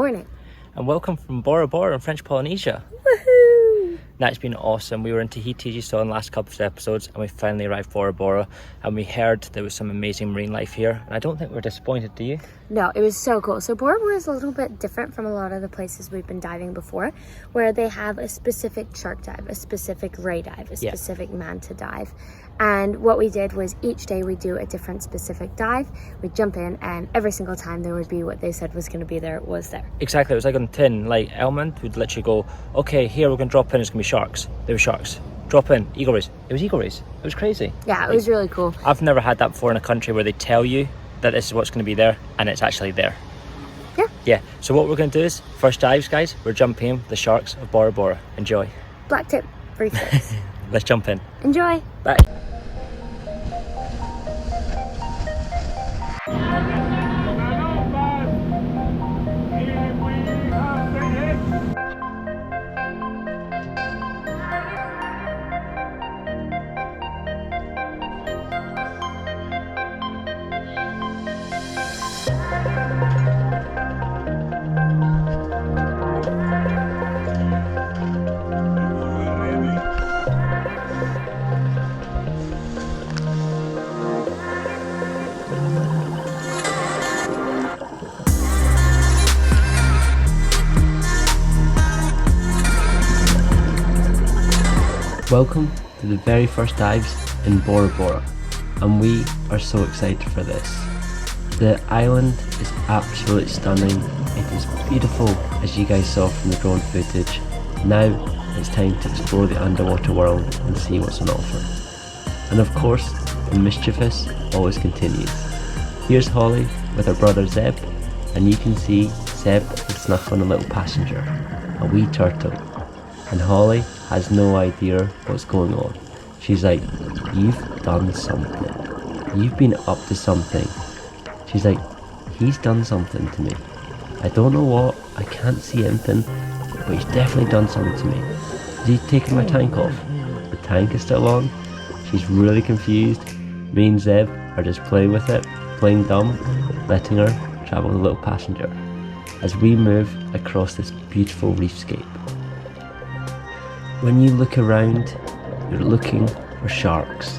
morning. And welcome from Bora Bora in French Polynesia. Woohoo! That's been awesome. We were in Tahiti, as you saw in the last couple of episodes, and we finally arrived Bora Bora, and we heard there was some amazing marine life here, and I don't think we're disappointed, do you? No, it was so cool. So Bora Bora is a little bit different from a lot of the places we've been diving before, where they have a specific shark dive, a specific ray dive, a specific manta dive. And what we did was each day we do a different specific dive. We'd jump in, and every single time there would be what they said was going to be there, was there. Exactly. It was like on tin, like Element would literally go, okay, here we're going to drop in, it's going to be sharks. There were sharks. Drop in, eagle rays. It was eagle rays. It was crazy. Yeah, it was really cool. I've never had that before in a country where they tell you that this is what's going to be there, and it's actually there. Yeah. Yeah. So what we're going to do is, first dives, guys, we're jumping in with the sharks of Bora Bora. Enjoy. Black tip, reef tips. Let's jump in. Enjoy. Bye. Welcome to the very first dives in Bora Bora, and we are so excited for this. The island is absolutely stunning. It is beautiful, as you guys saw from the drone footage. Now it's time to explore the underwater world and see what's on offer. And of course, the mischievous always continues. Here's Holly with her brother Zeb, and you can see Zeb has snuck on a little passenger, a wee turtle. And Holly has no idea what's going on. She's like, you've done something. You've been up to something. She's like, he's done something to me. I don't know what, I can't see anything, but he's definitely done something to me. Is he taking my tank off? The tank is still on. She's really confused. Me and Zeb are just playing with it, playing dumb, letting her travel the little passenger as we move across this beautiful reefscape. When you look around, you're looking for sharks,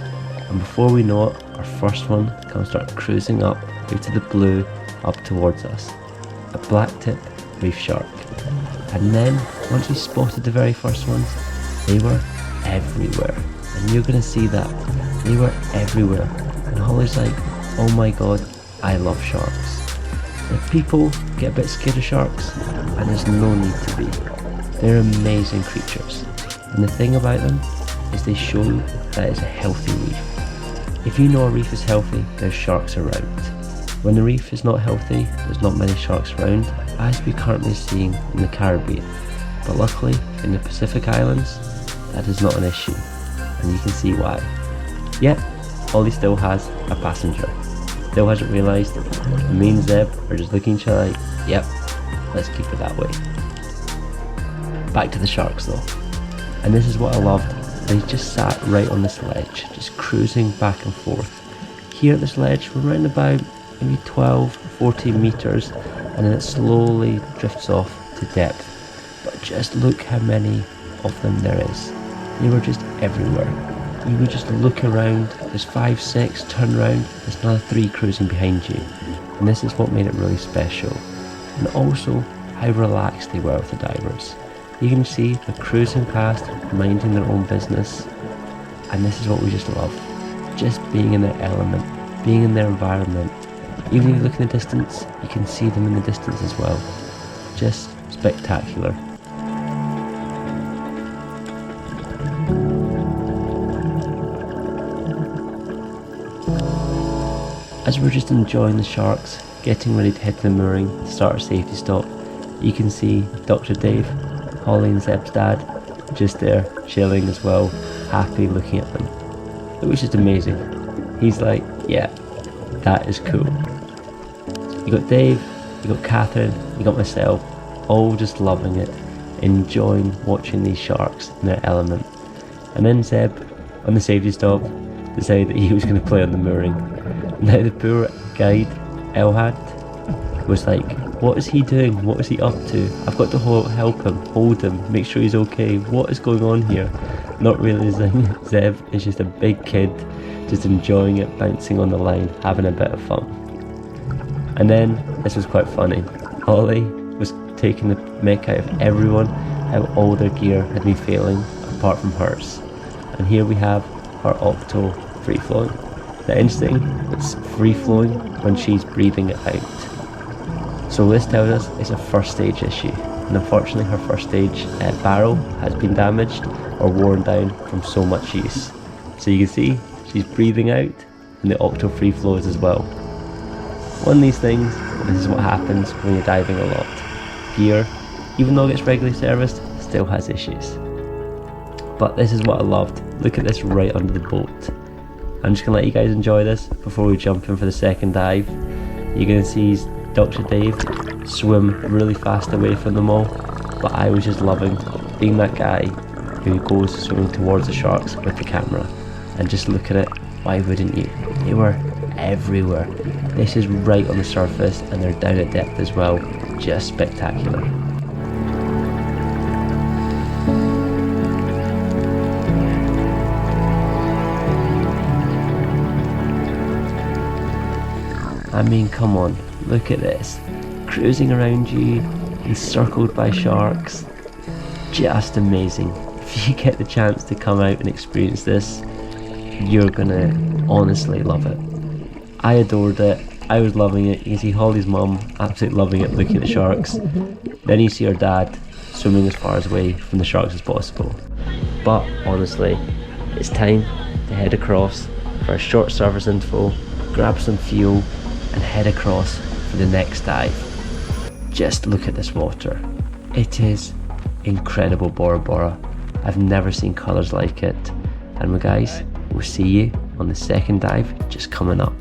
and before we know it, our first one comes start cruising up out of the blue up towards us. A black tip reef shark. And then, once we spotted the very first ones, they were everywhere. And you're going to see that. They were everywhere. And Holly's like, oh my god, I love sharks. If people get a bit scared of sharks, and there's no need to be. They're amazing creatures. And the thing about them is they show that it's a healthy reef. If you know a reef is healthy, there's sharks around. When the reef is not healthy, there's not many sharks around, as we're currently seeing in the Caribbean. But luckily, in the Pacific Islands, that is not an issue, and you can see why. Yet, Ollie still has a passenger. Still hasn't realised that me and Zeb are just looking at each other like, yep, let's keep it that way. Back to the sharks though. And this is what I loved. They just sat right on this ledge, just cruising back and forth. Here at this ledge, we're around about maybe 12, 14 meters, and then it slowly drifts off to depth. But just look how many of them there is. They were just everywhere. You would just look around, there's 5, 6, turn around, there's another 3 cruising behind you. And this is what made it really special. And also how relaxed they were with the divers. You can see they're cruising past, minding their own business, and this is what we just love. Just being in their element, being in their environment. Even if you look in the distance, you can see them in the distance as well. Just spectacular. As we're just enjoying the sharks, getting ready to head to the mooring, start our safety stop, you can see Dr. Dave, Holly and Zeb's dad, just there, chilling as well, happy looking at them. It was just amazing. He's like, yeah, that is cool. You got Dave, you got Catherine, you got myself, all just loving it, enjoying watching these sharks in their element. And then Zeb, on the safety stop, decided that he was going to play on the mooring. Now the poor guide, Elhad, was like, what is he doing? What is he up to? I've got to help him, hold him, make sure he's okay. What is going on here? Not realizing Zev is just a big kid, just enjoying it, bouncing on the line, having a bit of fun. And then, this was quite funny, Ollie was taking the mick out of everyone, how all their gear had been failing, apart from hers. And here we have our Octo free flowing. The instinct, it's free flowing when she's breathing it out. So this tells us it's a first stage issue, and unfortunately her first stage barrel has been damaged or worn down from so much use. So you can see she's breathing out, and the Octo free flows as well. One of these things, this is what happens when you're diving a lot. Gear, even though it gets regularly serviced, still has issues. But this is what I loved. Look at this right under the boat. I'm just going to let you guys enjoy this before we jump in for the second dive. You're going to see Dr. Dave swim really fast away from them all, but I was just loving being that guy who goes swimming towards the sharks with the camera. And just look at it, why wouldn't you? They were everywhere. This is right on the surface and they're down at depth as well. Just spectacular. I mean, come on, look at this. Cruising around you, encircled by sharks. Just amazing. If you get the chance to come out and experience this, you're gonna honestly love it. I adored it. I was loving it. You can see Holly's mum absolutely loving it, looking at the sharks. Then you see her dad swimming as far away from the sharks as possible. But honestly, it's time to head across for a short service interval, grab some fuel, and head across for the next dive. Just look at this water. It is incredible, Bora Bora. I've never seen colours like it. And guys, we'll see you on the second dive just coming up.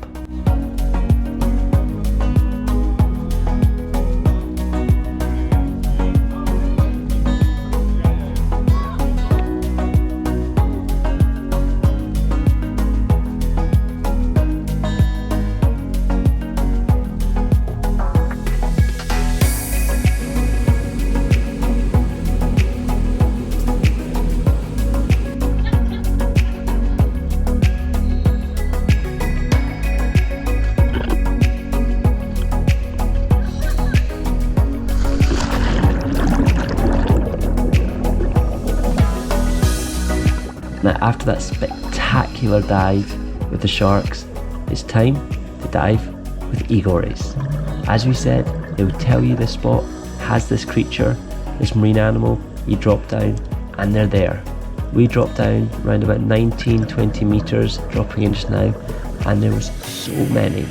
Now after that spectacular dive with the sharks, it's time to dive with eagle rays. As we said, they will tell you this spot has this creature, this marine animal. You drop down and they're there. We dropped down around about 19-20 meters, dropping in just now, and there was so many.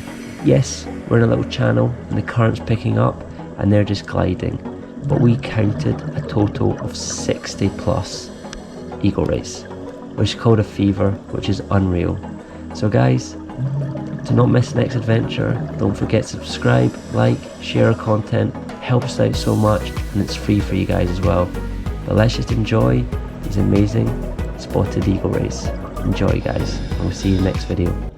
Yes, we're in a little channel and the current's picking up and they're just gliding, but we counted a total of 60 plus eagle rays, which is called a fever, which is unreal. So guys, to not miss the next adventure, don't forget to subscribe, like, share our content, helps out so much, and it's free for you guys as well. But let's just enjoy these amazing spotted eagle rays. Enjoy guys, and we'll see you in the next video.